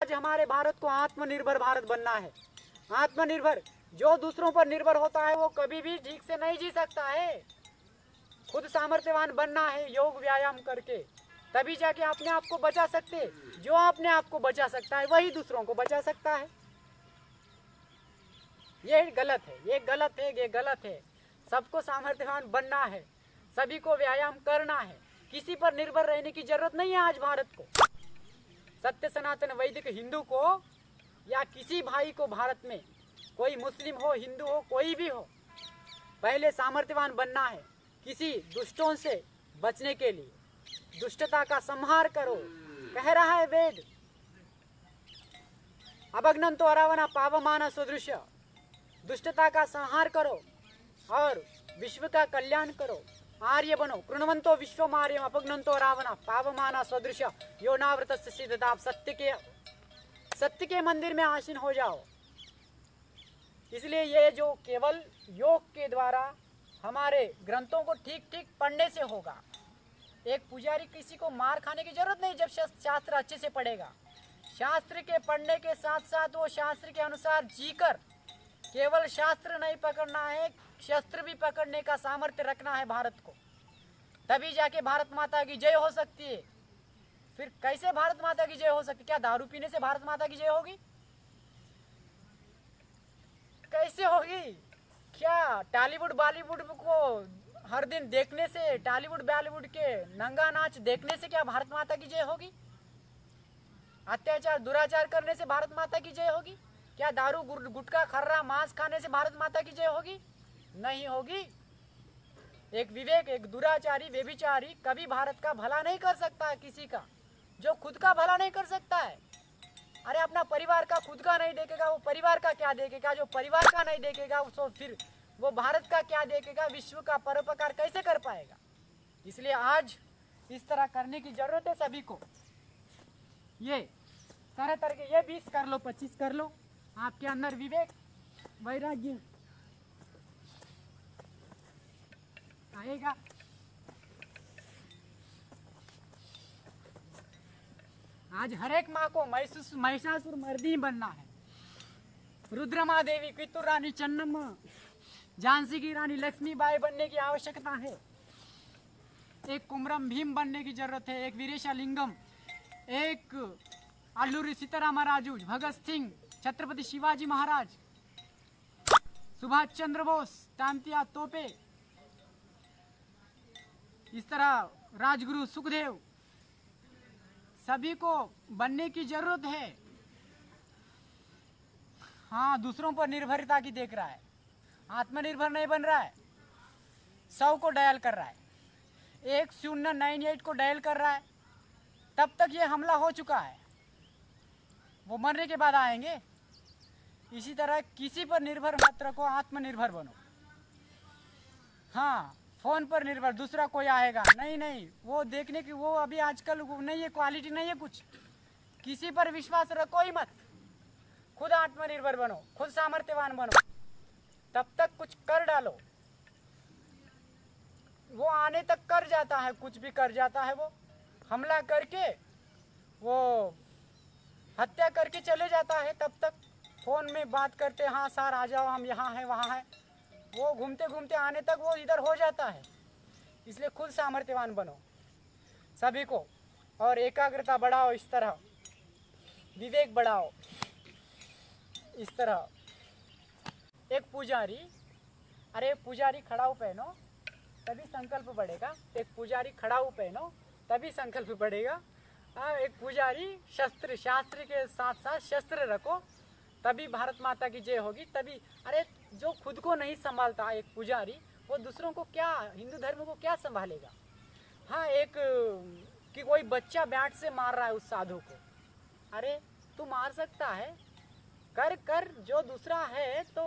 आज हमारे भारत को आत्मनिर्भर भारत बनना है। आत्मनिर्भर, जो दूसरों पर निर्भर होता है वो कभी भी ठीक से नहीं जी सकता है। खुद सामर्थ्यवान बनना है योग व्यायाम करके, तभी जाके अपने आप को बचा सकते। जो अपने आप को बचा सकता है वही दूसरों को बचा सकता है। ये गलत है, ये गलत है, ये गलत है। सबको सामर्थ्यवान बनना है, सभी को व्यायाम करना है। किसी पर निर्भर रहने की जरूरत नहीं है आज भारत को। सत्य सनातन वैदिक हिंदू को या किसी भाई को भारत में, कोई मुस्लिम हो, हिंदू हो, कोई भी हो, पहले सामर्थ्यवान बनना है किसी दुष्टों से बचने के लिए। दुष्टता का संहार करो, कह रहा है वेद। अभग्नंतो अरावना पावमाना सदृश्य। दुष्टता का संहार करो और विश्व का कल्याण करो। आर्य बनो, कृण्वंतो विश्वमार्यम अपग्नंतो रावण पावमाना सदृश्य यो नावृतस्य सिद्धता। आप सत्य के मंदिर में आसीन हो जाओ। इसलिए ये जो केवल योग के द्वारा हमारे ग्रंथों को ठीक ठीक पढ़ने से होगा। एक पुजारी किसी को मार खाने की जरूरत नहीं जब शास्त्र अच्छे से पढ़ेगा। शास्त्र के पढ़ने के साथ साथ वो शास्त्र के अनुसार जीकर, केवल शास्त्र नहीं पकड़ना है, शस्त्र भी पकड़ने का सामर्थ्य रखना है भारत को। तभी जाके भारत माता की जय हो सकती है। फिर कैसे भारत माता की जय हो सकती है? क्या दारू पीने से भारत माता की जय होगी? कैसे होगी? क्या टॉलीवुड बॉलीवुड को हर दिन देखने से, टॉलीवुड बॉलीवुड के नंगा नाच देखने से क्या भारत माता की जय होगी? अत्याचार दुराचार करने से भारत माता की जय होगी? क्या दारू गुटखा खर्रा मांस खाने से भारत माता की जय होगी? नहीं होगी। एक विवेक, एक दुराचारी, व्यभिचारी कभी भारत का भला नहीं कर सकता है किसी का, जो खुद का भला नहीं कर सकता है। अरे अपना परिवार का खुद का नहीं देखेगा, वो परिवार का क्या देखेगा? जो परिवार का नहीं देखेगा उसको फिर वो भारत का क्या देखेगा? विश्व का परोपकार कैसे कर पाएगा? इसलिए आज इस तरह करने की जरूरत है सभी को। ये तरह तरह के, ये 20 कर लो, 25 कर लो। आपके अंदर विवेक वैराग्य आएगा। आज हर एक माँ को महिषासुर मर्दिनी बनना है। रुद्रमा देवी, कित्तूर रानी चन्नम्मा, झांसी की रानी लक्ष्मीबाई बनने की आवश्यकता है। एक कुमरम भीम बनने की जरूरत है। एक वीरेशा लिंगम, एक अल्लूरी सीतारामराजू, भगत सिंह, छत्रपति शिवाजी महाराज, सुभाष चंद्र बोस, तांतिया तोपे, इस तरह राजगुरु सुखदेव, सभी को बनने की जरूरत है। हाँ, दूसरों पर निर्भरता की देख रहा है, आत्मनिर्भर नहीं बन रहा है। 100 को डायल कर रहा है, 1098 को डायल कर रहा है। तब तक ये हमला हो चुका है, वो मरने के बाद आएंगे। इसी तरह किसी पर निर्भर मत रखो, आत्मनिर्भर बनो। हाँ, फोन पर निर्भर, दूसरा कोई आएगा नहीं, वो देखने की वो अभी आजकल वो नहीं है, क्वालिटी नहीं है कुछ। किसी पर विश्वास रखो ही मत, खुद आत्मनिर्भर बनो, खुद सामर्थ्यवान बनो, तब तक कुछ कर डालो। वो आने तक कर जाता है, कुछ भी कर जाता है। वो हमला करके, वो हत्या करके चले जाता है। तब तक फोन में बात करते, हाँ सर आ जाओ, हम यहाँ हैं वहाँ हैं। वो घूमते घूमते आने तक वो इधर हो जाता है। इसलिए खुद सामर्थ्यवान बनो सभी को, और एकाग्रता बढ़ाओ। इस तरह विवेक बढ़ाओ। इस तरह एक पुजारी, अरे पुजारी खड़ाऊ पहनो तभी संकल्प बढ़ेगा। एक पुजारी खड़ाऊ पहनो तभी संकल्प बढ़ेगा। एक पुजारी शास्त्र के साथ साथ शस्त्र रखो, तभी भारत माता की जय होगी। तभी, अरे जो खुद को नहीं संभालता एक पुजारी, वो दूसरों को क्या, हिंदू धर्म को क्या संभालेगा? हाँ, एक कि कोई बच्चा बैट से मार रहा है उस साधु को, अरे तू मार सकता है, कर जो दूसरा है तो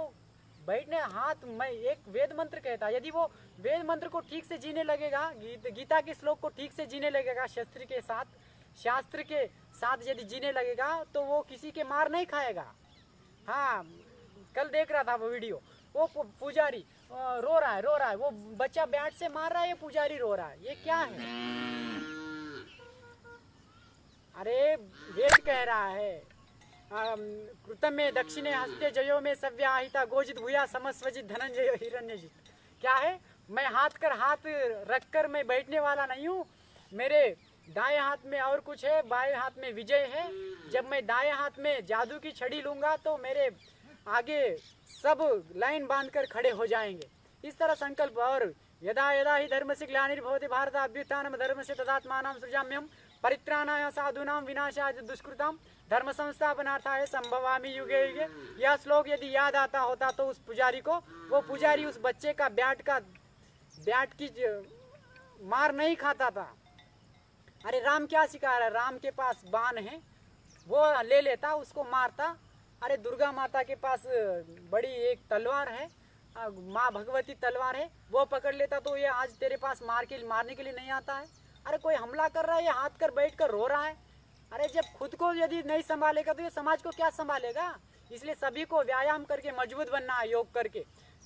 बैठने हाथ में। एक वेद मंत्र कहता है, यदि वो वेद मंत्र को ठीक से जीने लगेगा, गीता के श्लोक को ठीक से जीने लगेगा, शास्त्र के साथ यदि जीने लगेगा, तो वो किसी के मार नहीं खाएगा। हाँ, कल देख रहा था वो वीडियो, वो पुजारी रो रहा है, वो बच्चा बैट से मार रहा है, ये पुजारी रो रहा है। ये क्या है? अरे वेद कह रहा है कृतम में दक्षिणे हस्ते जयो में सव्याहिता गोजित भूया समस्वजित धनंजय हिरण्यजित। क्या है, मैं हाथ रख कर मैं बैठने वाला नहीं हूँ। मेरे दाएं हाथ में और कुछ है, बाएं हाथ में विजय है। जब मैं दाएं हाथ में जादू की छड़ी लूंगा तो मेरे आगे सब लाइन बांधकर खड़े हो जाएंगे। इस तरह संकल्प। और यदा यदा ही धर्म से ग्लानिर्भवति भारत अभ्युत्थानं धर्म से तदात्मानं सृजाम्यहं परित्राणाय साधूनां विनाशाय दुष्कृतां धर्म संस्थापनार्थाय संभवामि युगे युगे। यह श्लोक यदि याद आता होता तो उस पुजारी को, वो पुजारी उस बच्चे का ब्याट की मार नहीं खाता था। अरे राम क्या सिखा रहा है, राम के पास बाण है, वो ले लेता, उसको मारता। अरे दुर्गा माता के पास बड़ी एक तलवार है, माँ भगवती तलवार है, वो पकड़ लेता तो ये आज तेरे पास मारने के लिए नहीं आता है। अरे कोई हमला कर रहा है, ये हाथ कर बैठ कर रो रहा है। अरे जब खुद को यदि नहीं संभालेगा तो ये समाज को क्या संभालेगा। इसलिए सभी को व्यायाम करके मजबूत बनना है, योग करके।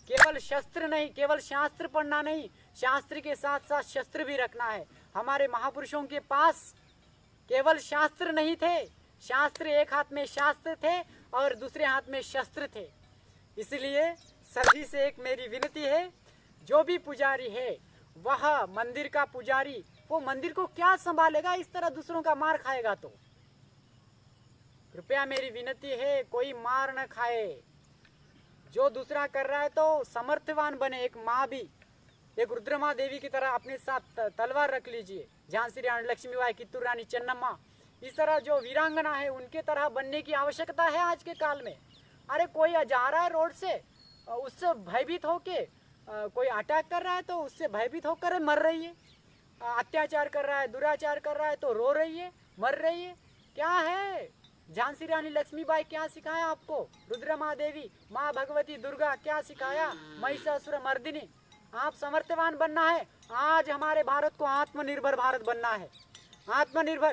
केवल शस्त्र नहीं, केवल शास्त्र पढ़ना नहीं, शास्त्र के साथ साथ शस्त्र भी रखना है। हमारे महापुरुषों के पास केवल शास्त्र नहीं थे, शास्त्र एक हाथ में शास्त्र थे और दूसरे हाथ में शस्त्र थे। इसलिए सभी से एक मेरी विनती है, जो भी पुजारी है वह मंदिर का पुजारी, वो मंदिर को क्या संभालेगा इस तरह दूसरों का मार खाएगा तो। कृपया मेरी विनती है, कोई मार न खाए। जो दूसरा कर रहा है तो समर्थवान बने। एक माँ भी, एक रुद्रमा देवी की तरह अपने साथ तलवार रख लीजिए। झांसी रानी लक्ष्मीबाई, कित्तूर रानी चन्नम्मा, इस तरह जो वीरांगना है उनके तरह बनने की आवश्यकता है आज के काल में। अरे कोई जा रहा है रोड से, उससे भयभीत होके कोई अटैक कर रहा है तो उससे भयभीत होकर मर रही है। अत्याचार कर रहा है, दुराचार कर रहा है तो रो रही है, मर रही है। क्या है, झांसी रानी लक्ष्मीबाई क्या सिखाया आपको, रुद्रमा देवी, माँ भगवती दुर्गा क्या सिखाया, महिषासुर मर्दिनी। आप समर्थवान बनना है। आज हमारे भारत को आत्मनिर्भर भारत बनना है। आत्मनिर्भर